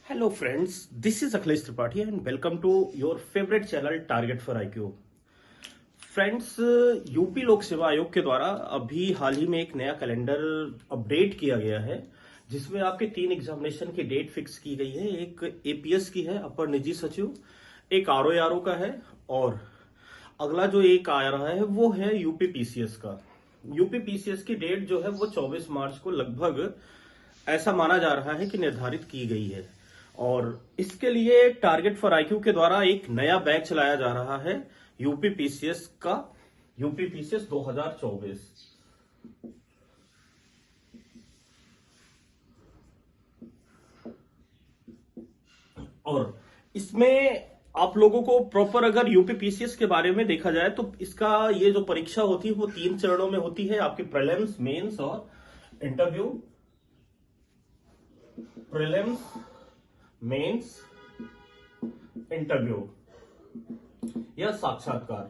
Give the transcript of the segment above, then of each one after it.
Hello friends, this is Akhilesh Tripathi and welcome to your favorite channel Target for IQ. Friends, UP लोक सेवा आयोग के द्वारा अभी हाल ही में एक नया कैलेंडर अपडेट किया गया है जिसमें आपके 3 एग्जामिनेशन की डेट फिक्स की गई है। एक एपीएस की है, अपर निजी सचिव, एक आरओ का है और अगला जो एक आ रहा है वो है यूपी पीसीएस का। यूपी पीसीएस की डेट जो है वो 24 मार्च को लगभग ऐसा माना जा रहा है कि निर्धारित की गई है और इसके लिए टारगेट फॉर आईक्यू के द्वारा एक नया बैच चलाया जा रहा है यूपी पीसीएस का, यूपी पीसीएस 2024। और इसमें आप लोगों को प्रॉपर अगर यूपी पीसीएस के बारे में देखा जाए तो इसका ये जो परीक्षा होती है वो 3 चरणों में होती है, आपकी प्रीलिम्स, मेंस और इंटरव्यू। प्रीलिम्स, मेंस, इंटरव्यू या साक्षात्कार।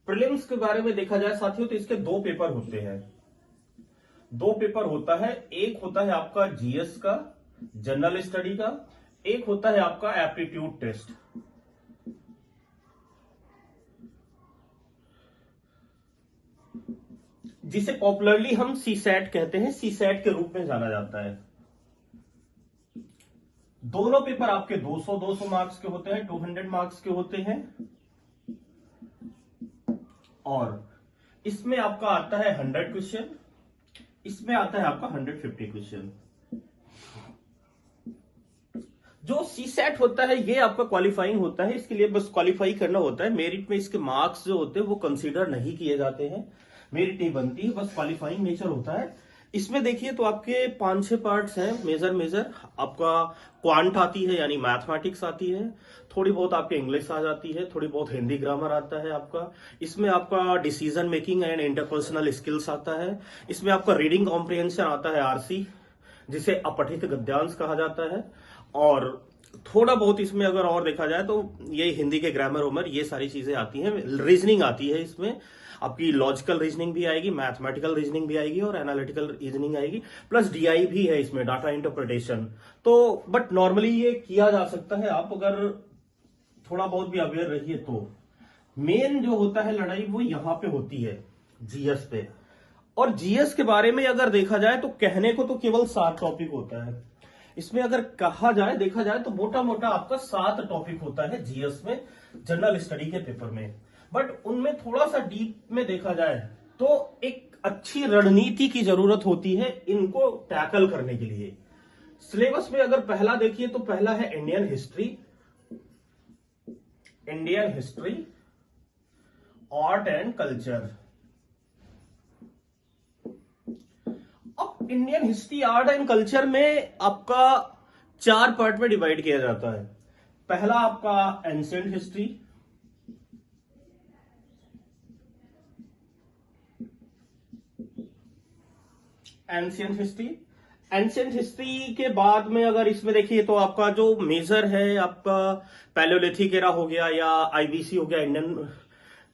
प्रीलिम्स के बारे में देखा जाए साथियों तो इसके 2 पेपर होते हैं। 2 पेपर होता है, एक होता है आपका जीएस का, जनरल स्टडी का, एक होता है आपका एप्टीट्यूड टेस्ट। जिसे पॉपुलरली हम सीसैट कहते हैं, सीसैट के रूप में जाना जाता है। दोनों पेपर आपके 200 मार्क्स के होते हैं, 200 मार्क्स के होते हैं और इसमें आपका आता है 100 क्वेश्चन, इसमें आता है आपका 150 क्वेश्चन। जो सीसैट होता है ये आपका क्वालिफाइंग होता है, इसके लिए बस क्वालिफाई करना होता है। मेरिट में इसके मार्क्स जो होते हैं वो कंसीडर नहीं किए जाते हैं, मेरिट नहीं बनती है, बस क्वालिफाइंग नेचर होता है। इसमें देखिए तो आपके 5-6 पार्ट्स हैं। मेजर आपका क्वांट आती है यानी मैथमेटिक्स आती है, थोड़ी बहुत आपके इंग्लिश आ जाती है, थोड़ी बहुत हिंदी ग्रामर आता है आपका। इसमें आपका decision making and interpersonal skills आता है। इसमें आपका रीडिंग कॉम्प्रिहेंशन आता है आरसी, जिसे अपठित गद्यांश कहा जाता है। और थोड़ा बहुत इसमें अगर और देखा जाए तो ये हिंदी के ग्रामर उमर ये सारी चीजें आती हैं। रीजनिंग आती है, इसमें आपकी लॉजिकल रीजनिंग भी आएगी, मैथमेटिकल रीजनिंग भी आएगी और एनालिटिकल रीजनिंग आएगी, प्लस डीआई भी है इसमें, डाटा इंटरप्रिटेशन। तो बट नॉर्मली ये किया जा सकता है, आप अगर थोड़ा बहुत भी अवेयर रहिए तो। मेन जो होता है लड़ाई वो यहां पे होती है जीएस पे। और जीएस के बारे में अगर देखा जाए तो कहने को तो केवल 7 टॉपिक होता है। इसमें अगर कहा जाए, देखा जाए तो मोटा मोटा आपका 7 टॉपिक होता है जीएस में, जनरल स्टडी के पेपर में। बट उनमें थोड़ा सा डीप में देखा जाए तो एक अच्छी रणनीति की जरूरत होती है इनको टैकल करने के लिए। सिलेबस में अगर पहला देखिए तो पहला है Indian history, art and culture. अब Indian history, art and culture में आपका 4 पार्ट में डिवाइड किया जाता है। पहला आपका एंशिएंट हिस्ट्री, एंशिएंट हिस्ट्री के बाद में अगर इसमें देखिए तो आपका जो मेजर है आपका पैलियोलिथिक एरा हो गया या आईबीसी हो गया, इंडियन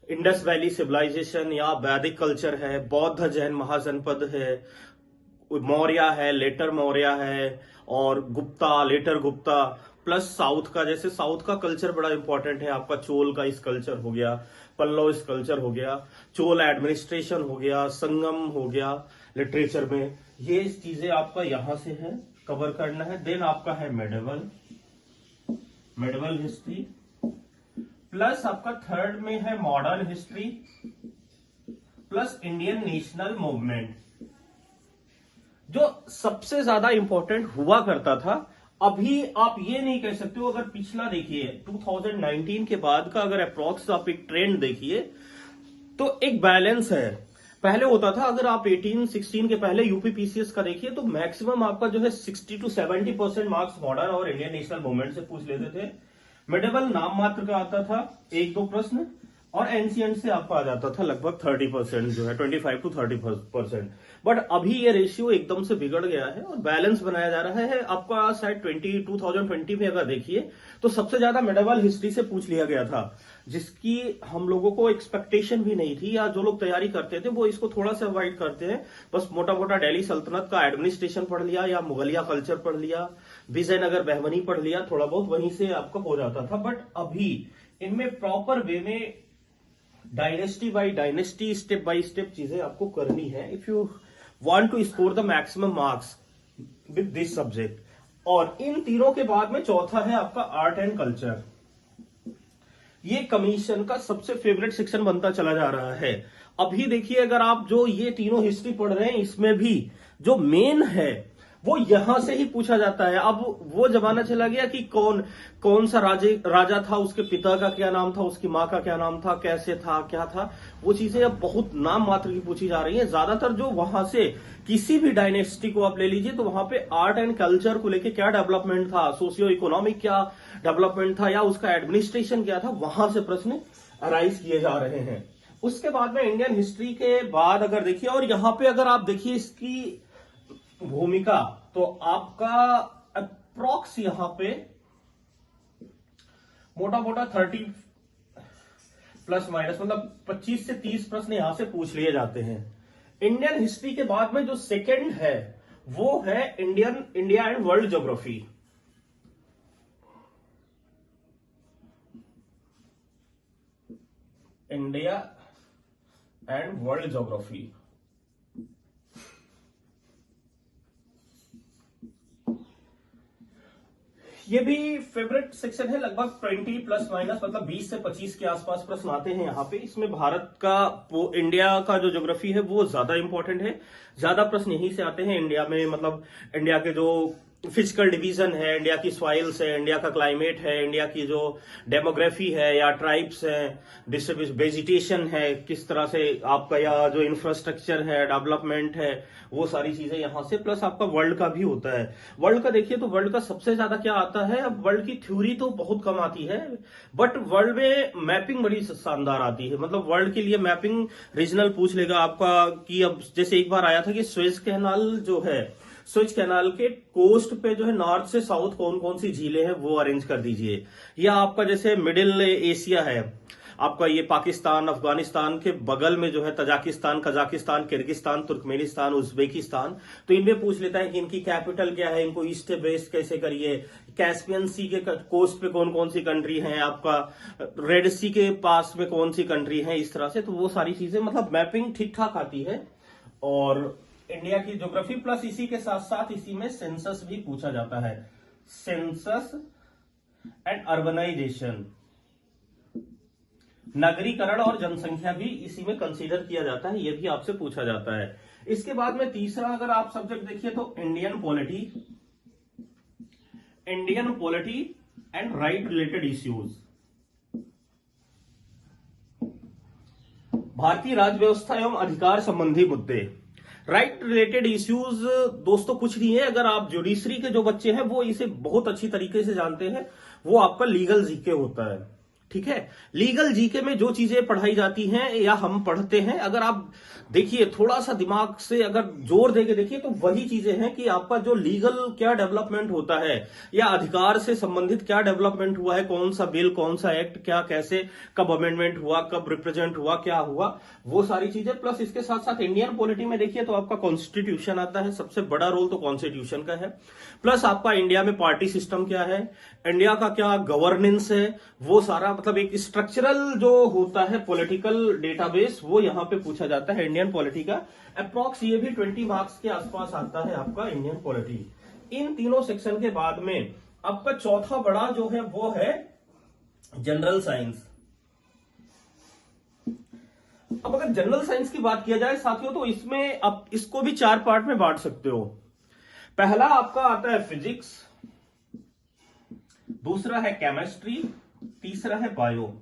इंडस वैली सिविलाइजेशन या वैदिक कल्चर है, बौद्ध जैन महाजनपद है, मौर्य है, लेटर मौर्य है और Gupta, later Gupta, plus south का, जैसे साउथ का कल्चर बड़ा इंपॉर्टेंट है आपका, चोल का इस कल्चर हो गया, पल्लव इस कल्चर हो गया, चोल एडमिनिस्ट्रेशन हो गया, संगम हो गया लिटरेचर में। ये चीजें आपका यहां से है कवर करना है। देन आपका है मेडिवल हिस्ट्री, प्लस आपका थर्ड में है modern history, plus Indian national movement. जो सबसे ज्यादा इंपॉर्टेंट हुआ करता था, अभी आप ये नहीं कह सकते हो। अगर पिछला देखिए 2019 के बाद का अगर अप्रॉक्स आप एक ट्रेंड देखिए तो एक बैलेंस है। पहले होता था, अगर आप 18-16 के पहले यूपी पीसीएस का देखिए तो मैक्सिमम आपका जो है 60 to 70% मार्क्स मॉडर्न और इंडियन नेशनल मूवमेंट से पूछ लेते थे। मिडेवल नाम मात्र का आता था, 1-2 प्रश्न, और एंशियंट से आपका आ जाता था लगभग 30% जो है 25 to 30%। बट अभी ये रेशियो एकदम से बिगड़ गया है और बैलेंस बनाया जा रहा है। आपका शायद 2020 में अगर देखिए तो सबसे ज्यादा मेडिवल हिस्ट्री से पूछ लिया गया था, जिसकी हम लोगों को एक्सपेक्टेशन भी नहीं थी, या जो लोग तैयारी करते थे वो इसको थोड़ा सा अवॉइड करते हैं। बस मोटा मोटा दिल्ली सल्तनत का एडमिनिस्ट्रेशन पढ़ लिया या मुगलिया कल्चर पढ़ लिया, विजयनगर बहमनी पढ़ लिया, थोड़ा बहुत वहीं से आपका हो जाता था। बट अभी इनमें प्रॉपर वे में dynasty by dynasty step by step चीजें आपको करनी है if you want to score the maximum marks with this subject. और इन तीनों के बाद में चौथा है आपका आर्ट एंड कल्चर। ये कमीशन का सबसे फेवरेट सेक्शन बनता चला जा रहा है। अभी देखिए अगर आप जो ये तीनों हिस्ट्री पढ़ रहे हैं इसमें भी जो मेन है वो यहां से ही पूछा जाता है। अब वो जमाना चला गया कि कौन सा राजा था, उसके पिता का क्या नाम था, उसकी माँ का क्या नाम था, कैसे था, क्या था, वो चीजें अब बहुत नाम मात्र की पूछी जा रही हैं। ज्यादातर जो वहां से किसी भी डायनेस्टी को आप ले लीजिए तो वहां पे आर्ट एंड कल्चर को लेके क्या डेवलपमेंट था, सोशियो इकोनॉमिक क्या डेवलपमेंट था, या उसका एडमिनिस्ट्रेशन क्या था, वहां से प्रश्न अराइज किए जा रहे हैं। उसके बाद में इंडियन हिस्ट्री के बाद अगर देखिए, और यहां पे अगर आप देखिए इसकी भूमिका, तो आपका अप्रॉक्स यहां पे मोटा मोटा 30 प्लस माइनस मतलब 25 से 30 प्रश्न यहां से पूछ लिए जाते हैं। इंडियन हिस्ट्री के बाद में जो सेकंड है वो है India and world geography. India and world geography ये भी फेवरेट सेक्शन है। लगभग 20 प्लस माइनस मतलब 20 से 25 के आसपास प्रश्न आते हैं यहाँ पे। इसमें भारत का वो इंडिया का जो ज्योग्राफी है वो ज्यादा इंपॉर्टेंट है, ज्यादा प्रश्न यहीं से आते हैं। इंडिया में मतलब इंडिया के जो फिजिकल डिवीजन है, इंडिया की सॉइल्स है, इंडिया का क्लाइमेट है, इंडिया की जो डेमोग्राफी है या ट्राइब्स है, डिस्ट्रीब्यूशन वेजिटेशन है, किस तरह से आपका या जो इंफ्रास्ट्रक्चर है, डेवलपमेंट है, वो सारी चीजें यहां से। प्लस आपका वर्ल्ड का भी होता है। वर्ल्ड का देखिए तो वर्ल्ड का सबसे ज्यादा क्या आता है, अब वर्ल्ड की थ्योरी तो बहुत कम आती है, बट वर्ल्ड में मैपिंग बड़ी शानदार आती है। मतलब वर्ल्ड के लिए मैपिंग रीजनल पूछ लेगा आपका कि अब जैसे एक बार आया था कि स्वेज कैनाल जो है, स्वेज कैनाल के कोस्ट पे जो है नॉर्थ से साउथ कौन कौन सी झीलें हैं वो अरेंज कर दीजिए। या आपका जैसे मिडिल एशिया है, आपका ये पाकिस्तान अफगानिस्तान के बगल में जो है Tajikistan, Kazakhstan, Kyrgyzstan, Turkmenistan, Uzbekistan, तो इनमें पूछ लेता है कि इनकी कैपिटल क्या है, इनको ईस्ट वेस्ट कैसे करिए। कैस्पियन सी के कोस्ट पे कौन कौन सी कंट्री हैं, आपका रेड सी के पास में कौन सी कंट्री है, इस तरह से। तो वो सारी चीजें मतलब मैपिंग ठीक ठाक आती है। और इंडिया की ज्योग्राफी प्लस इसी के साथ साथ इसी में सेंसस भी पूछा जाता है। सेंसस एंड अर्बनाइजेशन, नगरीकरण और जनसंख्या भी इसी में कंसीडर किया जाता है, ये भी आपसे पूछा जाता है। इसके बाद में तीसरा अगर आप सब्जेक्ट देखिए तो Indian polity and right related issues. भारतीय राज्य व्यवस्था एवं अधिकार संबंधी मुद्दे। राइट रिलेटेड इश्यूज दोस्तों कुछ नहीं है, अगर आप जुडिशरी के जो बच्चे हैं वो इसे बहुत अच्छी तरीके से जानते हैं, वो आपका लीगल जीके होता है। ठीक है, लीगल जीके में जो चीजें पढ़ाई जाती हैं या हम पढ़ते हैं, अगर आप देखिए थोड़ा सा दिमाग से अगर जोर देके देखिए तो वही चीजें हैं कि आपका जो लीगल क्या डेवलपमेंट होता है या अधिकार से संबंधित क्या डेवलपमेंट हुआ है, कौन सा बिल, कौन सा एक्ट, क्या कैसे, कब अमेंडमेंट हुआ, कब रिप्रेजेंट हुआ, क्या हुआ, वो सारी चीजें। प्लस इसके साथ साथ इंडियन पॉलिटी में देखिए तो आपका कॉन्स्टिट्यूशन आता है, सबसे बड़ा रोल तो कॉन्स्टिट्यूशन का है। प्लस आपका इंडिया में पार्टी सिस्टम क्या है, इंडिया का क्या गवर्नेंस है, वो सारा मतलब एक स्ट्रक्चरल जो होता है पॉलिटिकल डेटाबेस, वो यहां पे पूछा जाता है इंडियन पॉलिटी का। अप्रॉक्स ये भी 20 मार्क्स के आसपास आता है आपका इंडियन पॉलिटी। इन तीनों सेक्शन के बाद में आपका चौथा बड़ा जो है वो है जनरल साइंस। अब अगर जनरल साइंस की बात किया जाए साथियों तो इसमें आप इसको भी 4 पार्ट में बांट सकते हो। पहला आपका आता है फिजिक्स, दूसरा है केमिस्ट्री, तीसरा है बायो।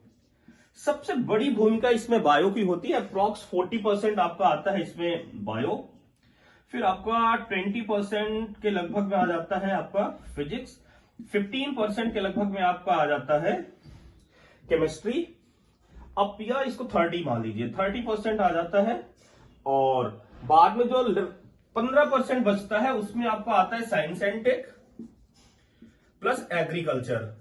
सबसे बड़ी भूमिका इसमें बायो की होती है, अप्रॉक्स 40% आपका आता है इसमें बायो। फिर आपका 20% के लगभग में आ जाता है आपका फिजिक्स, 15% के लगभग में आपका आ जाता है केमिस्ट्री, अब या इसको 30 मान लीजिए, 30% आ जाता है, और बाद में जो 15% बचता है उसमें आपका आता है science and tech plus agriculture.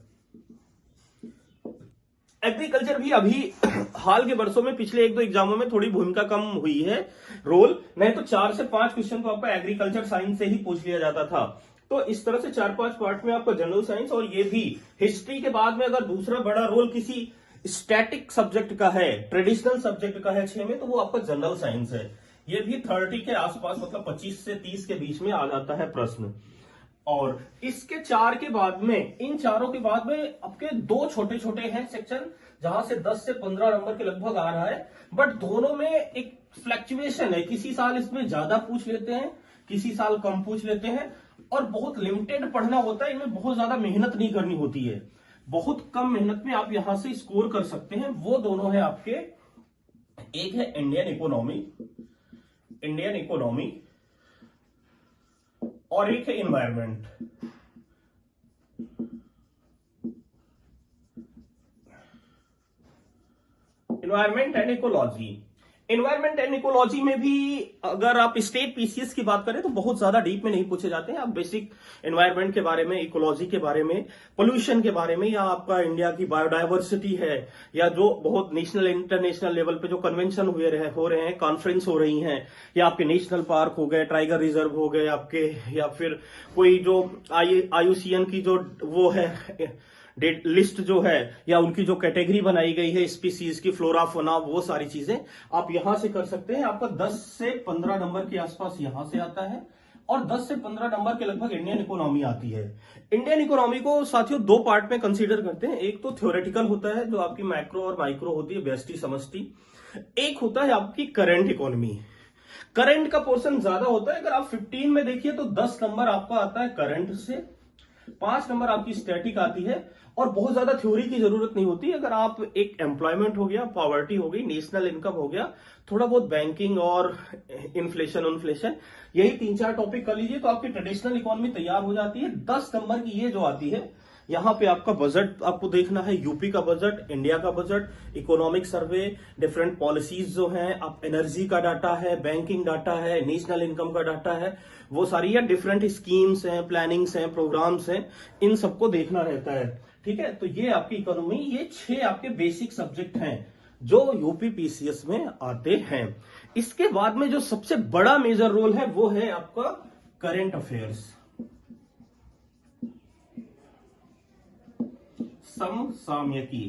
Agriculture भी अभी हाल के वर्षों में पिछले 1-2 एग्जामों में थोड़ी भूमिका कम हुई है रोल, नहीं तो 4 से 5 क्वेश्चन तो आपका एग्रीकल्चर साइंस से ही पूछ लिया जाता था। तो इस तरह से 4-5 पार्ट में आपका जनरल साइंस, और ये भी हिस्ट्री के बाद में अगर दूसरा बड़ा रोल किसी स्टैटिक सब्जेक्ट का है, ट्रेडिशनल सब्जेक्ट का है 6 में, तो वो आपका जनरल साइंस है। ये भी 30 के आसपास, मतलब 25 से 30 के बीच में आ जाता है प्रश्न। और इसके 4 के बाद में, इन चारों के बाद में आपके 2 छोटे छोटे हैं सेक्शन, जहां से 10 से 15 नंबर के लगभग आ रहा है, बट दोनों में एक फ्लक्चुएशन है। किसी साल इसमें ज्यादा पूछ लेते हैं, किसी साल कम पूछ लेते हैं, और बहुत लिमिटेड पढ़ना होता है, इनमें बहुत ज्यादा मेहनत नहीं करनी होती है, बहुत कम मेहनत में आप यहां से स्कोर कर सकते हैं। वो दोनों है आपके, एक है इंडियन इकोनॉमी और एक है इन्वायरमेंट। इन्वायरमेंट एंड इकोलॉजी में भी अगर आप स्टेट पीसीएस की बात करें तो बहुत ज्यादा डीप में नहीं पूछे जाते हैं। आप बेसिक एनवायरमेंट के बारे में, इकोलॉजी के बारे में, पोल्यूशन के बारे में, या आपका इंडिया की बायोडायवर्सिटी है, या जो बहुत नेशनल इंटरनेशनल लेवल पे जो कन्वेंशन हो रहे हैं, कॉन्फ्रेंस हो रही हैं, या आपके नेशनल पार्क हो गए, टाइगर रिजर्व हो गए आपके, या फिर कोई जो IUCN की जो वो है लिस्ट जो है, या उनकी जो कैटेगरी बनाई गई है स्पीसीज की, फ्लोरा फोना, वो सारी चीजें आप यहां से कर सकते हैं। आपका 10 से 15 नंबर के आसपास यहां से आता है, और 10 से 15 नंबर के लगभग इंडियन इकोनॉमी आती है। इंडियन इकोनॉमी को साथियों 2 पार्ट में कंसीडर करते हैं। एक तो थ्योरेटिकल होता है, जो आपकी मैक्रो और माइक्रो होती है, व्यष्टि समष्टि। एक होता है आपकी करंट इकोनॉमी। करंट का पोर्शन ज्यादा होता है। अगर आप 15 में देखिए तो 10 नंबर आपका आता है करंट से, 5 नंबर आपकी स्टैटिक आती है, और बहुत ज्यादा थ्योरी की जरूरत नहीं होती। अगर आप एक एम्प्लॉयमेंट हो गया, पॉवर्टी हो गई, नेशनल इनकम हो गया, थोड़ा बहुत बैंकिंग और इन्फ्लेशन, यही 3-4 टॉपिक कर लीजिए तो आपकी ट्रेडिशनल इकोनॉमी तैयार हो जाती है। 10 नंबर की ये जो आती है, यहां पे आपका बजट आपको देखना है, यूपी का बजट, इंडिया का budget, economic survey, different policies जो हैं, आप एनर्जी का डाटा है, बैंकिंग डाटा है, नेशनल इनकम का डाटा है, वो सारी, या डिफरेंट स्कीम्स हैं, प्लानिंग्स हैं, प्रोग्राम्स हैं, इन सबको देखना रहता है। ठीक है, तो ये आपकी इकोनॉमी, ये 6 आपके बेसिक सब्जेक्ट हैं जो यूपी पीसीएस में आते हैं। इसके बाद में जो सबसे बड़ा मेजर रोल है वो है आपका करंट अफेयर्स, समसामयिकी।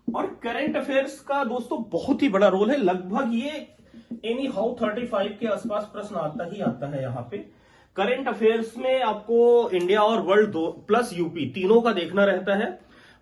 और करंट अफेयर्स का दोस्तों बहुत ही बड़ा रोल है। लगभग ये एनी हाउ 35 के आसपास प्रश्न आता ही आता है। यहां पे करंट अफेयर्स में आपको इंडिया और वर्ल्ड प्लस यूपी तीनों का देखना रहता है।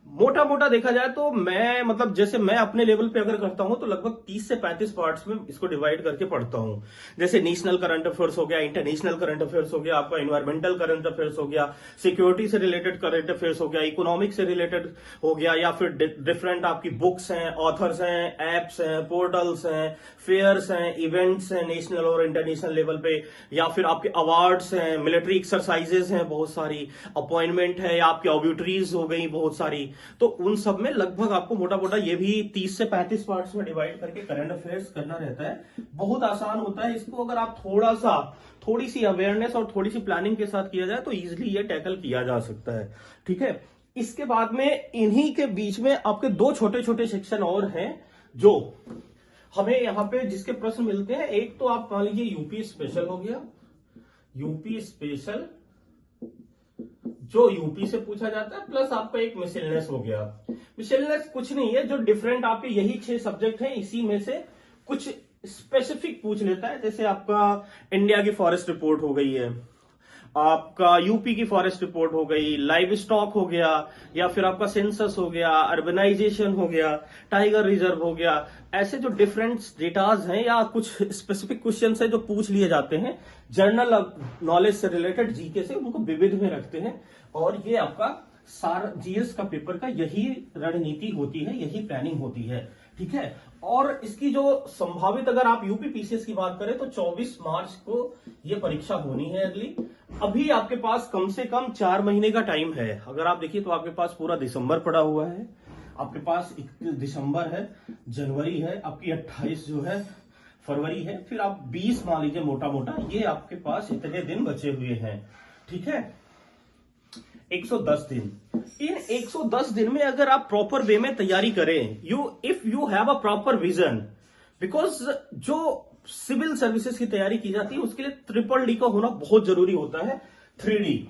मोटा मोटा देखा जाए तो मैं, मतलब जैसे मैं अपने लेवल पे अगर करता हूं तो लगभग 30 से 35 पार्ट्स में इसको डिवाइड करके पढ़ता हूं। जैसे नेशनल करंट अफेयर्स हो गया, इंटरनेशनल करंट अफेयर्स हो गया, आपका एनवायरमेंटल करंट अफेयर्स हो गया, सिक्योरिटी से रिलेटेड करंट अफेयर्स हो गया, इकोनॉमिक से रिलेटेड हो गया, या फिर डिफरेंट आपकी बुक्स हैं, ऑथर्स हैं, एप्स हैं, पोर्टल्स हैं, फेयर्स हैं, इवेंट्स हैं नेशनल और इंटरनेशनल लेवल पे, या फिर आपके अवार्ड्स हैं, मिलिट्री एक्सरसाइजेज हैं बहुत सारी, अपॉइंटमेंट है, या आपकी ऑब्यूटरीज हो गई बहुत सारी। तो उन सब में लगभग आपको मोटा मोटा ये भी 30 से 35 पार्ट्स में डिवाइड करके करंट अफेयर्स करना रहता है। बहुत आसान होता है। इसको अगर आप थोड़ी सी अवेयरनेस और थोड़ी सी प्लानिंग के साथ किया जाए तो इजिली ये टैकल किया जा सकता है। ठीक है, इसके बाद में इन्हीं के बीच में आपके 2 छोटे छोटे सेक्शन और हैं जो हमें यहां पे जिसके प्रश्न मिलते हैं। एक तो आप मान लीजिए यूपी स्पेशल हो गया, यूपी स्पेशल जो यूपी से पूछा जाता है, प्लस आपका एक मिसलेनियस हो गया। मिसलेनियस कुछ नहीं है, जो डिफरेंट आपके यही 6 सब्जेक्ट हैं, इसी में से कुछ स्पेसिफिक पूछ लेता है। जैसे आपका इंडिया की फॉरेस्ट रिपोर्ट हो गई है, आपका यूपी की फॉरेस्ट रिपोर्ट हो गई, लाइव स्टॉक हो गया, या फिर आपका सेंसस हो गया, अर्बनाइजेशन हो गया, टाइगर रिजर्व हो गया। ऐसे जो डिफरेंट डेटाज हैं या कुछ स्पेसिफिक क्वेश्चंस हैं जो पूछ लिए जाते हैं जनरल नॉलेज से रिलेटेड, जीके से, उनको विविध में रखते हैं। और ये आपका सारा जीएस का पेपर का यही रणनीति होती है, यही प्लानिंग होती है। ठीक है, और इसकी जो संभावित, अगर आप यूपी पीसीएस की बात करें तो 24 मार्च को ये परीक्षा होनी है अगली। अभी आपके पास कम से कम 4 महीने का टाइम है। अगर आप देखिए तो आपके पास पूरा दिसंबर पड़ा हुआ है, आपके पास 31 दिसंबर है, जनवरी है, आपकी 28 जो है फरवरी है, फिर आप 20 मान लीजिए मोटा मोटा, ये आपके पास इतने दिन बचे हुए हैं। ठीक है, 110 दिन। इन 110 दिन में अगर आप प्रॉपर वे में तैयारी करें, if you have a proper vision, because जो सिविल सर्विसेज की तैयारी की जाती है उसके लिए ट्रिपल डी का होना बहुत जरूरी होता है। 3D,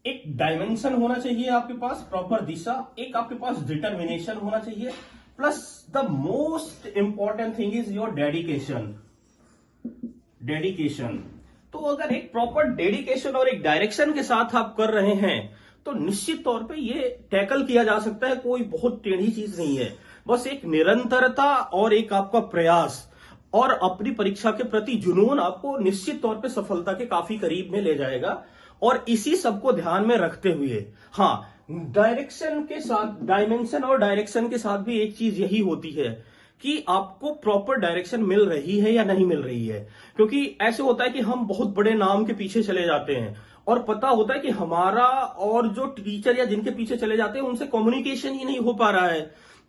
एक डायमेंशन होना चाहिए आपके पास, प्रॉपर दिशा, एक आपके पास डिटर्मिनेशन होना चाहिए, plus the most important thing is your dedication. तो अगर एक प्रॉपर डेडिकेशन और एक डायरेक्शन के साथ आप कर रहे हैं तो निश्चित तौर पे ये टैकल किया जा सकता है। कोई बहुत टेढ़ी चीज नहीं है, बस एक निरंतरता और एक आपका प्रयास और अपनी परीक्षा के प्रति जुनून आपको निश्चित तौर पे सफलता के काफी करीब में ले जाएगा। और इसी सबको ध्यान में रखते हुए, हाँ, डायरेक्शन के साथ, डायमेंशन और डायरेक्शन के साथ भी एक चीज यही होती है कि आपको प्रॉपर डायरेक्शन मिल रही है या नहीं मिल रही है। क्योंकि ऐसे होता है कि हम बहुत बड़े नाम के पीछे चले जाते हैं और पता होता है कि हमारा और जो टीचर या जिनके पीछे चले जाते हैं उनसे कम्युनिकेशन ही नहीं हो पा रहा है,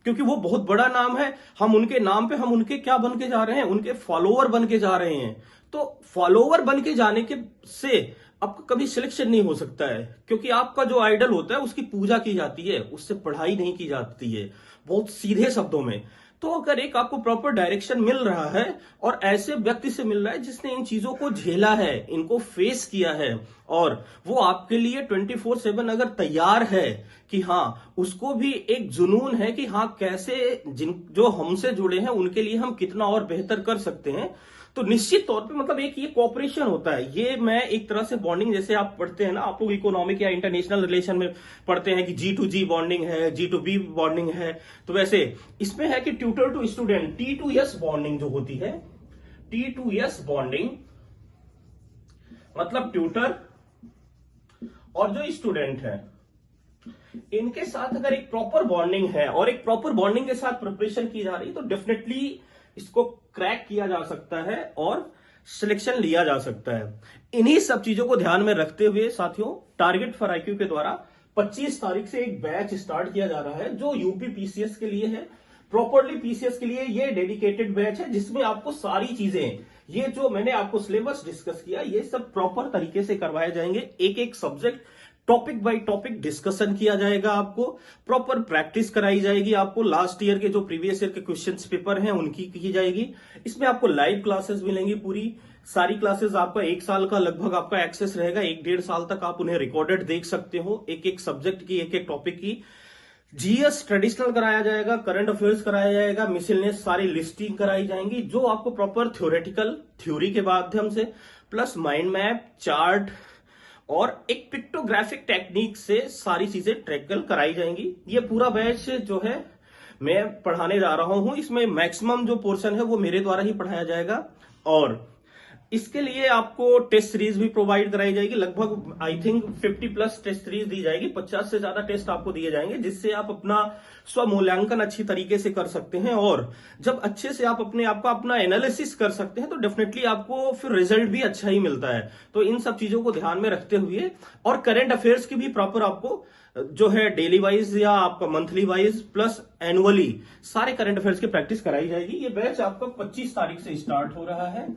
क्योंकि वो बहुत बड़ा नाम है। हम उनके नाम पे, हम उनके क्या बन के जा रहे हैं, उनके फॉलोअर बन के जा रहे हैं। तो फॉलोअर बन के जाने के से आपका कभी सिलेक्शन नहीं हो सकता है, क्योंकि आपका जो आइडल होता है उसकी पूजा की जाती है, उससे पढ़ाई नहीं की जाती है, बहुत सीधे शब्दों में। तो अगर एक आपको प्रॉपर डायरेक्शन मिल रहा है और ऐसे व्यक्ति से मिल रहा है जिसने इन चीजों को झेला है, इनको फेस किया है, और वो आपके लिए 24/7 अगर तैयार है कि हाँ, उसको भी एक जुनून है कि हाँ, कैसे जो हमसे जुड़े हैं उनके लिए हम कितना और बेहतर कर सकते हैं, तो निश्चित तौर पे मतलब एक ये कोऑपरेशन होता है। ये मैं एक तरह से बॉन्डिंग, जैसे आप पढ़ते हैं ना, आप लोग इकोनॉमिक या इंटरनेशनल रिलेशन में पढ़ते हैं कि G2G बॉन्डिंग है, G2B बॉन्डिंग है, तो वैसे इसमें है कि tutor to student, T2S bonding जो होती है, T2S बॉन्डिंग मतलब ट्यूटर और जो स्टूडेंट है, इनके साथ अगर एक प्रॉपर बॉन्डिंग है और एक प्रॉपर बॉन्डिंग के साथ प्रिपरेशन की जा रही, तो डेफिनेटली इसको क्रैक किया जा सकता है और सिलेक्शन लिया जा सकता है। इन्हीं सब चीजों को ध्यान में रखते हुए साथियों, टारगेट फॉर IQ के द्वारा 25 तारीख से एक बैच स्टार्ट किया जा रहा है जो यूपी पीसीएस के लिए है, प्रॉपरली पीसीएस के लिए। ये डेडिकेटेड बैच है जिसमें आपको सारी चीजें, ये जो मैंने आपको सिलेबस डिस्कस किया, ये सब प्रॉपर तरीके से करवाए जाएंगे। एक एक subject topic by topic discussion किया जाएगा, आपको प्रॉपर प्रैक्टिस कराई जाएगी, आपको लास्ट ईयर के जो प्रीवियस ईयर के क्वेश्चंस पेपर हैं उनकी की जाएगी। इसमें आपको लाइव क्लासेस मिलेंगी, पूरी सारी क्लासेस आपका 1 साल का लगभग आपका एक्सेस रहेगा, 1-1.5 साल तक आप उन्हें रिकॉर्डेड देख सकते हो, एक एक सब्जेक्ट की, एक एक टॉपिक की। जीएस ट्रेडिशनल कराया जाएगा, करंट अफेयर्स कराया जाएगा, मिसलेनियस सारी लिस्टिंग कराई जाएंगी, जो आपको प्रॉपर थ्योरेटिकल थ्योरी के माध्यम से, प्लस माइंड मैप, चार्ट और एक पिक्टोग्राफिक टेक्निक से सारी चीजें ट्रैकल कराई जाएंगी। ये पूरा बैच जो है मैं पढ़ाने जा रहा हूं, इसमें मैक्सिमम जो पोर्शन है वो मेरे द्वारा ही पढ़ाया जाएगा और इसके लिए आपको टेस्ट सीरीज भी प्रोवाइड कराई जाएगी। लगभग आई थिंक 50+ टेस्ट सीरीज दी जाएगी, 50 से ज्यादा टेस्ट आपको दिए जाएंगे, जिससे आप अपना स्वमूल्यांकन अच्छी तरीके से कर सकते हैं। और जब अच्छे से आप अपने आप का अपना एनालिसिस कर सकते हैं तो डेफिनेटली आपको फिर रिजल्ट भी अच्छा ही मिलता है। तो इन सब चीजों को ध्यान में रखते हुए और करंट अफेयर्स की भी प्रॉपर आपको जो है डेली वाइज या आपका मंथली वाइज प्लस एनुअली सारे करंट अफेयर्स की प्रैक्टिस कराई जाएगी। ये बैच आपका 25 तारीख से स्टार्ट हो रहा है,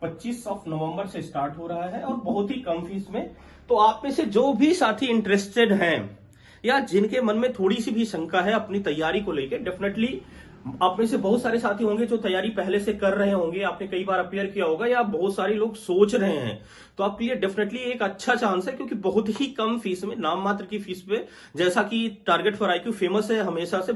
25 नवंबर से स्टार्ट हो रहा है और बहुत ही कम फीस में। तो आप में से जो भी साथी इंटरेस्टेड हैं या जिनके मन में थोड़ी सी भी शंका है अपनी तैयारी को लेकर, डेफिनेटली आप में से बहुत सारे साथी होंगे जो तैयारी पहले से कर रहे होंगे, आपने कई बार अपियर किया होगा या बहुत सारे लोग सोच रहे हैं, तो आपके लिए डेफिनेटली एक अच्छा चांस है, क्योंकि बहुत ही कम फीस में, नाम मात्र की फीस पे, जैसा कि टारगेट फॉर IQ फेमस है हमेशा से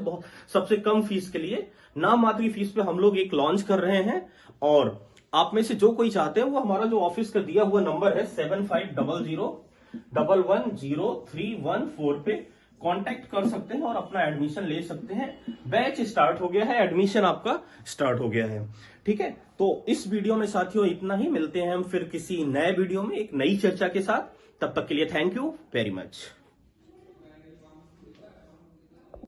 सबसे कम फीस के लिए, नाम मात्र की फीस पे हम लोग एक लॉन्च कर रहे हैं। और आप में से जो कोई चाहते हैं वो हमारा जो ऑफिस का दिया हुआ नंबर है 7500110314 पे कांटेक्ट कर सकते हैं और अपना एडमिशन ले सकते हैं। बैच स्टार्ट हो गया है, एडमिशन आपका स्टार्ट हो गया है। ठीक है, तो इस वीडियो में साथियों इतना ही, मिलते हैं हम फिर किसी नए वीडियो में एक नई चर्चा के साथ। तब तक के लिए थैंक यू वेरी मच।